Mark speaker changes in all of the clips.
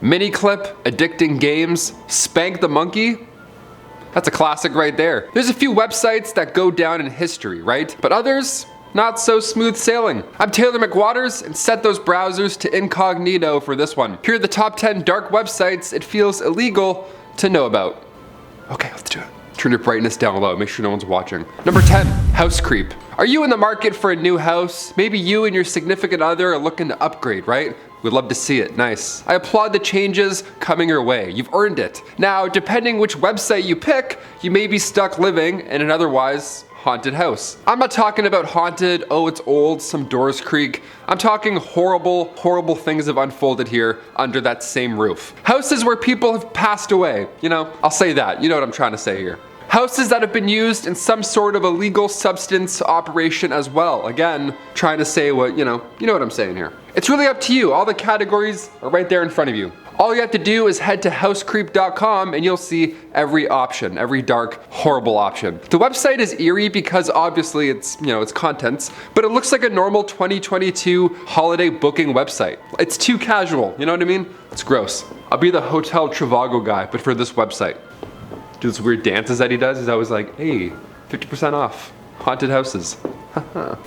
Speaker 1: Mini clip, addicting games, spank the monkey. That's a classic right there. There's a few websites that go down in history, right? But others, not so smooth sailing. I'm Taylor McWaters and set those browsers to incognito for this one. Here are the top 10 dark websites it feels illegal to know about. Okay, let's do it. Turn your brightness down low, make sure no one's watching. Number 10, house creep. Are you in the market for a new house? Maybe you and your significant other are looking to upgrade, right? We'd love to see it, nice. I applaud the changes coming your way, you've earned it. Now, depending which website you pick, you may be stuck living in an otherwise haunted house. I'm not talking about haunted, oh it's old, some doors creak. I'm talking horrible, horrible things have unfolded here under that same roof. Houses where people have passed away, you know, I'll say that, you know what I'm trying to say here. Houses that have been used in some sort of illegal substance operation as well. Again, trying to say what, you know what I'm saying here. It's really up to you. All the categories are right there in front of you. All you have to do is head to housecreep.com and you'll see every option, every dark, horrible option. The website is eerie because obviously it's, it's contents, but it looks like a normal 2022 holiday booking website. It's too casual, you know what I mean? It's gross. I'll be the Hotel Trivago guy, but for this website. Do those weird dances that he does. He's always like, hey, 50% off. Haunted houses.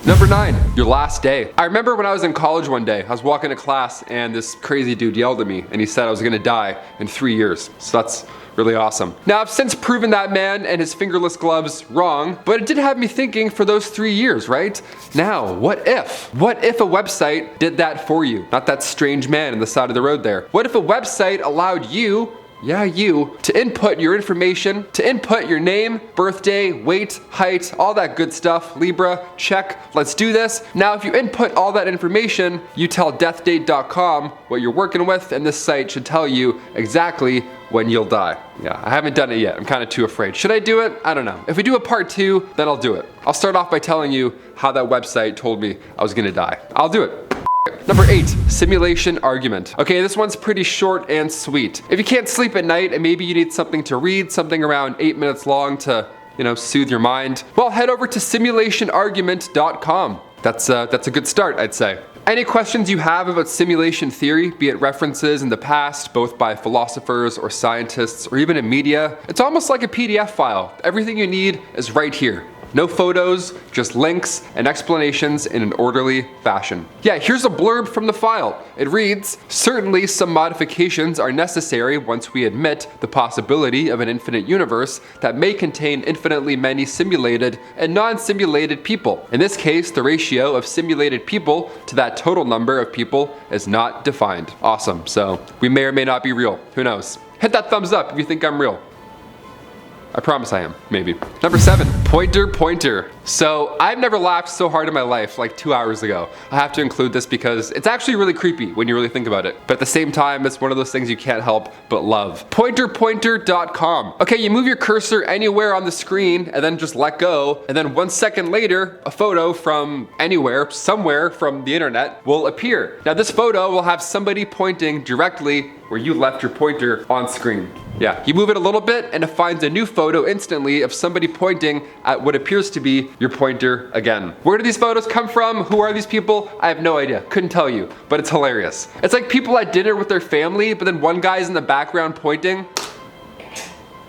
Speaker 1: Number 9, your last day. I remember when I was in college one day, I was walking to class and this crazy dude yelled at me and he said I was gonna die in 3 years. So that's really awesome. Now I've since proven that man and his fingerless gloves wrong, but it did have me thinking for those 3 years, right? Now, what if? What if a website did that for you? Not that strange man on the side of the road there. What if a website allowed you, yeah, you, to input your information, to input your name, birthday, weight, height, all that good stuff, Libra, check, let's do this. Now, if you input all that information, you tell deathdate.com what you're working with, and this site should tell you exactly when you'll die. Yeah, I haven't done it yet. I'm kind of too afraid. Should I do it? I don't know. If we do a part 2, then I'll do it. I'll start off by telling you how that website told me I was gonna die. I'll do it. Number 8, simulation argument. Okay, this one's pretty short and sweet. If you can't sleep at night and maybe you need something to read, something around 8 minutes long to, soothe your mind, well, head over to simulationargument.com. That's a good start, I'd say. Any questions you have about simulation theory, be it references in the past, both by philosophers or scientists or even in media, it's almost like a PDF file. Everything you need is right here. No photos, just links and explanations in an orderly fashion. Yeah, here's a blurb from the file. It reads, certainly some modifications are necessary once we admit the possibility of an infinite universe that may contain infinitely many simulated and non-simulated people. In this case, the ratio of simulated people to that total number of people is not defined. Awesome, so we may or may not be real, who knows? Hit that thumbs up if you think I'm real. I promise I am, maybe. Number 7, pointer. So I've never laughed so hard in my life like 2 hours ago. I have to include this because it's actually really creepy when you really think about it. But at the same time, it's one of those things you can't help but love. Pointer.com. Okay, you move your cursor anywhere on the screen and then just let go. And then 1 second later, a photo from anywhere, somewhere from the internet will appear. Now this photo will have somebody pointing directly where you left your pointer on screen. Yeah, you move it a little bit and it finds a new photo instantly of somebody pointing at what appears to be your pointer again. Where do these photos come from? Who are these people? I have no idea, couldn't tell you, but it's hilarious. It's like people at dinner with their family, but then one guy's in the background pointing.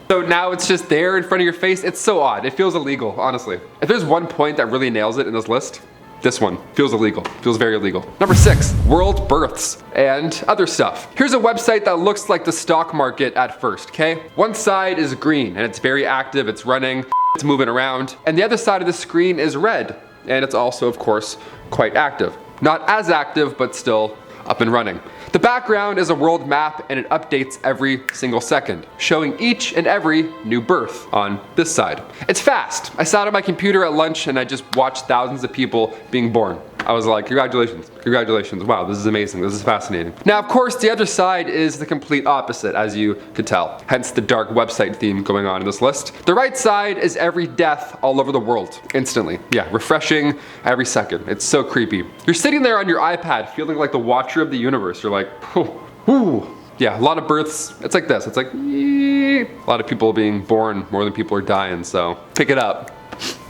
Speaker 1: So now it's just there in front of your face. It's so odd, it feels illegal, honestly. If there's one point that really nails it in this list, this one feels illegal, feels very illegal. Number 6, world births and other stuff. Here's a website that looks like the stock market at first, okay? One side is green and it's very active, it's running, it's moving around. And the other side of the screen is red. And it's also, of course, quite active. Not as active, but still up and running. The background is a world map and it updates every single second, showing each and every new birth on this side. It's fast. I sat at my computer at lunch and I just watched thousands of people being born. I was like, congratulations, congratulations. Wow, this is amazing, this is fascinating. Now, of course, the other side is the complete opposite, as you could tell. Hence the dark website theme going on in this list. The right side is every death all over the world, instantly. Yeah, refreshing every second. It's so creepy. You're sitting there on your iPad feeling like the watcher of the universe. You're like, ooh. Yeah, a lot of births, it's like this. It's like, a lot of people being born more than people are dying, so pick it up.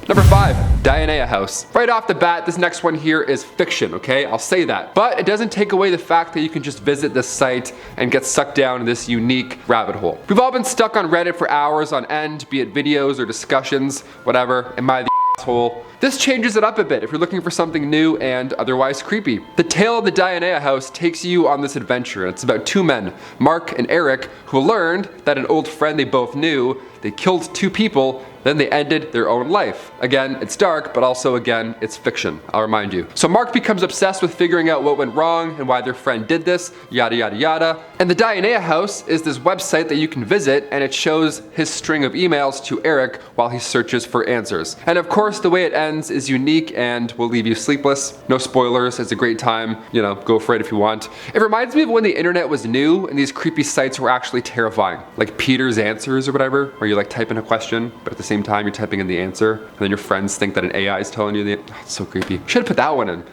Speaker 1: Number 5, Dionaea House. Right off the bat, this next one here is fiction, okay? I'll say that. But it doesn't take away the fact that you can just visit this site and get sucked down in this unique rabbit hole. We've all been stuck on Reddit for hours on end, be it videos or discussions, whatever. Am I the asshole? This changes it up a bit if you're looking for something new and otherwise creepy. The tale of the Dionaea House takes you on this adventure, and it's about two men, Mark and Eric, who learned that an old friend they both knew, they killed two people, then they ended their own life. Again, it's dark, but also again, it's fiction, I'll remind you. So Mark becomes obsessed with figuring out what went wrong and why their friend did this, yada yada yada. And the Dionaea House is this website that you can visit, and it shows his string of emails to Eric while he searches for answers. And of course, the way it ends is unique and will leave you sleepless. No spoilers, it's a great time, go for it if you want. It reminds me of when the internet was new and these creepy sites were actually terrifying. Like Peter's Answers or whatever, where you like type in a question, but at the same time you're typing in the answer, and then your friends think that an AI is telling you it's so creepy. Should've put that one in.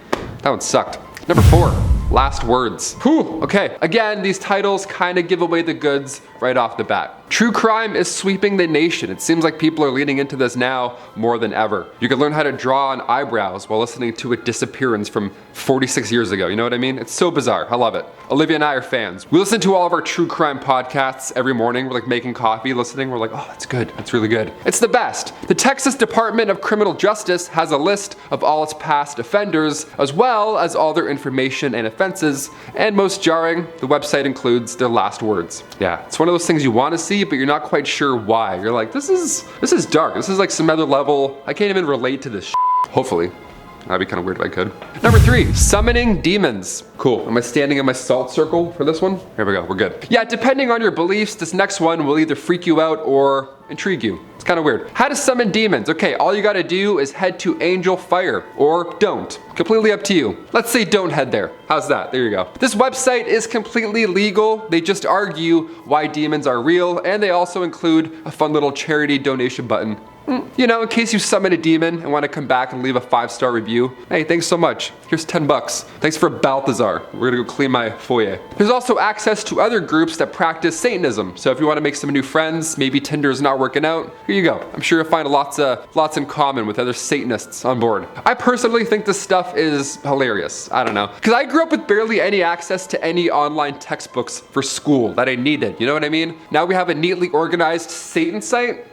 Speaker 1: That one sucked. Number 4, Last Words. Whew, okay. Again, these titles kind of give away the goods right off the bat. True crime is sweeping the nation. It seems like people are leaning into this now more than ever. You can learn how to draw on eyebrows while listening to a disappearance from 46 years ago. You know what I mean? It's so bizarre. I love it. Olivia and I are fans. We listen to all of our true crime podcasts every morning. We're like making coffee, listening. We're like, oh, that's good. That's really good. It's the best. The Texas Department of Criminal Justice has a list of all its past offenders, as well as all their information and offenses. And most jarring, the website includes their last words. Yeah, it's one of those things you want to see, but you're not quite sure why. You're like, this is dark. This is like some other level. I can't even relate to this shit. Hopefully. That'd be kind of weird if I could. Number 3, summoning demons. Cool. Am I standing in my salt circle for this one? Here we go. We're good. Yeah, depending on your beliefs, this next one will either freak you out or intrigue you. It's kind of weird. How to summon demons. Okay, all you gotta do is head to Angel Fire, or don't. Completely up to you. Let's say don't head there. How's that? There you go. This website is completely legal. They just argue why demons are real, and they also include a fun little charity donation button. In case you summon a demon and want to come back and leave a 5-star review. Hey, thanks so much. Here's 10 bucks. Thanks for Balthazar. We're gonna go clean my foyer. There's also access to other groups that practice Satanism. So if you want to make some new friends, maybe Tinder's not working out, here you go. I'm sure you'll find lots in common with other Satanists on board. I personally think this stuff is hilarious. I don't know. Because I grew up with barely any access to any online textbooks for school that I needed. You know what I mean? Now we have a neatly organized Satan site.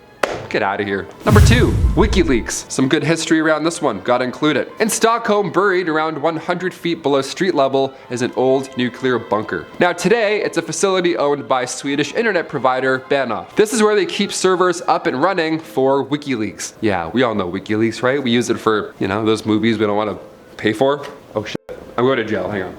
Speaker 1: Get out of here. Number 2, Wikileaks. Some good history around this one, gotta include it. In Stockholm, buried around 100 feet below street level, is an old nuclear bunker. Now today, it's a facility owned by Swedish internet provider Bahnhof. This is where they keep servers up and running for Wikileaks. Yeah, we all know Wikileaks, right? We use it for, those movies we don't want to pay for. Oh shit, I'm going to jail, hang on.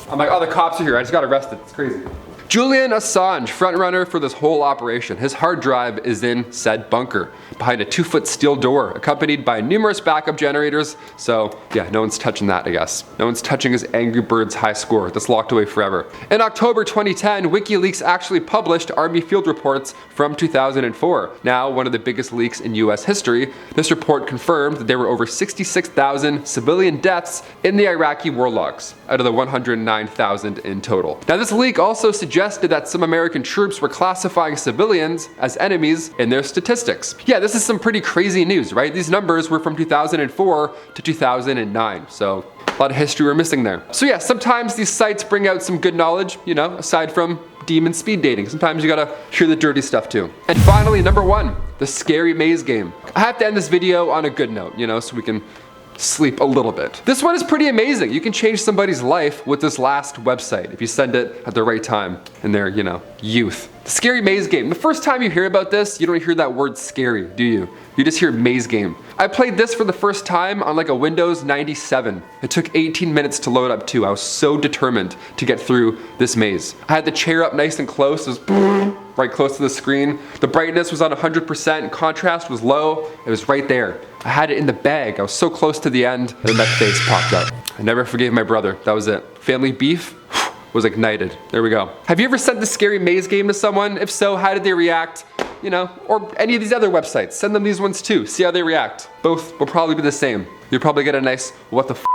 Speaker 1: I'm like, oh, the cops are here, I just got arrested, it's crazy. Julian Assange, frontrunner for this whole operation. His hard drive is in said bunker, behind a 2-foot steel door, accompanied by numerous backup generators. So yeah, no one's touching that, I guess. No one's touching his Angry Birds high score. That's locked away forever. In October 2010, WikiLeaks actually published Army field reports from 2004. Now, one of the biggest leaks in US history. This report confirmed that there were over 66,000 civilian deaths in the Iraqi war logs, out of the 109,000 in total. Now, this leak also suggested that some American troops were classifying civilians as enemies in their statistics. Yeah, this is some pretty crazy news, right? These numbers were from 2004 to 2009, so a lot of history we're missing there. So yeah, sometimes these sites bring out some good knowledge, aside from demon speed dating. Sometimes you gotta hear the dirty stuff too. And finally, number 1, the scary maze game. I have to end this video on a good note, so we can sleep a little bit. This one is pretty amazing. You can change somebody's life with this last website if you send it at the right time in their, youth. The scary maze game. The first time you hear about this, you don't hear that word scary, do you? You just hear maze game. I played this for the first time on like a Windows 97. It took 18 minutes to load up too. I was so determined to get through this maze. I had the chair up nice and close. It was right close to the screen. The brightness was on 100%, contrast was low. It was right there. I had it in the bag. I was so close to the end, and then that face popped up. I never forgave my brother. That was it. Family beef was ignited. There we go. Have you ever sent the scary maze game to someone? If so, how did they react? Or any of these other websites. Send them these ones too. See how they react. Both will probably be the same. You'll probably get a nice what the f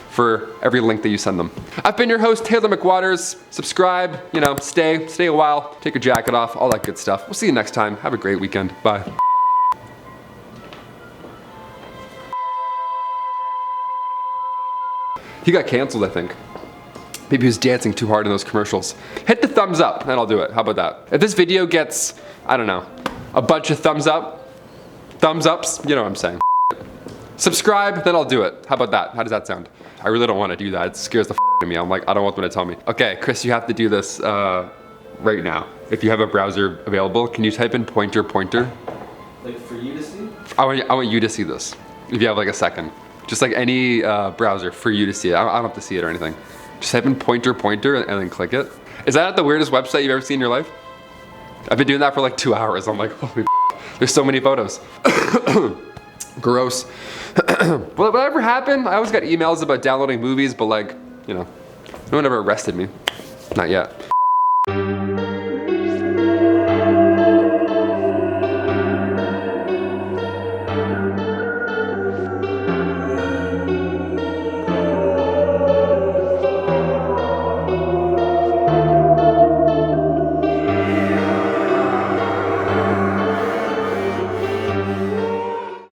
Speaker 1: for every link that you send them. I've been your host, Taylor McWaters. Subscribe, stay a while, take your jacket off, all that good stuff. We'll see you next time. Have a great weekend. Bye. He got canceled, I think. Maybe he was dancing too hard in those commercials. Hit the thumbs up, and I'll do it. How about that? If this video gets, I don't know, a bunch of thumbs ups, you know what I'm saying. Subscribe, then I'll do it. How about that? How does that sound? I really don't want to do that. It scares the out of me. I'm like, I don't want them to tell me. Okay, Chris, you have to do this right now. If you have a browser available, can you type in pointer?
Speaker 2: Like for you to see?
Speaker 1: I want you to see this. If you have like a second. Just like any browser for you to see it. I don't have to see it or anything. Just type in pointer and then click it. Is that the weirdest website you've ever seen in your life? I've been doing that for like 2 hours. I'm like, holy there's so many photos. Gross. Whatever happened, I always got emails about downloading movies, but like, you know, no one ever arrested me. Not yet.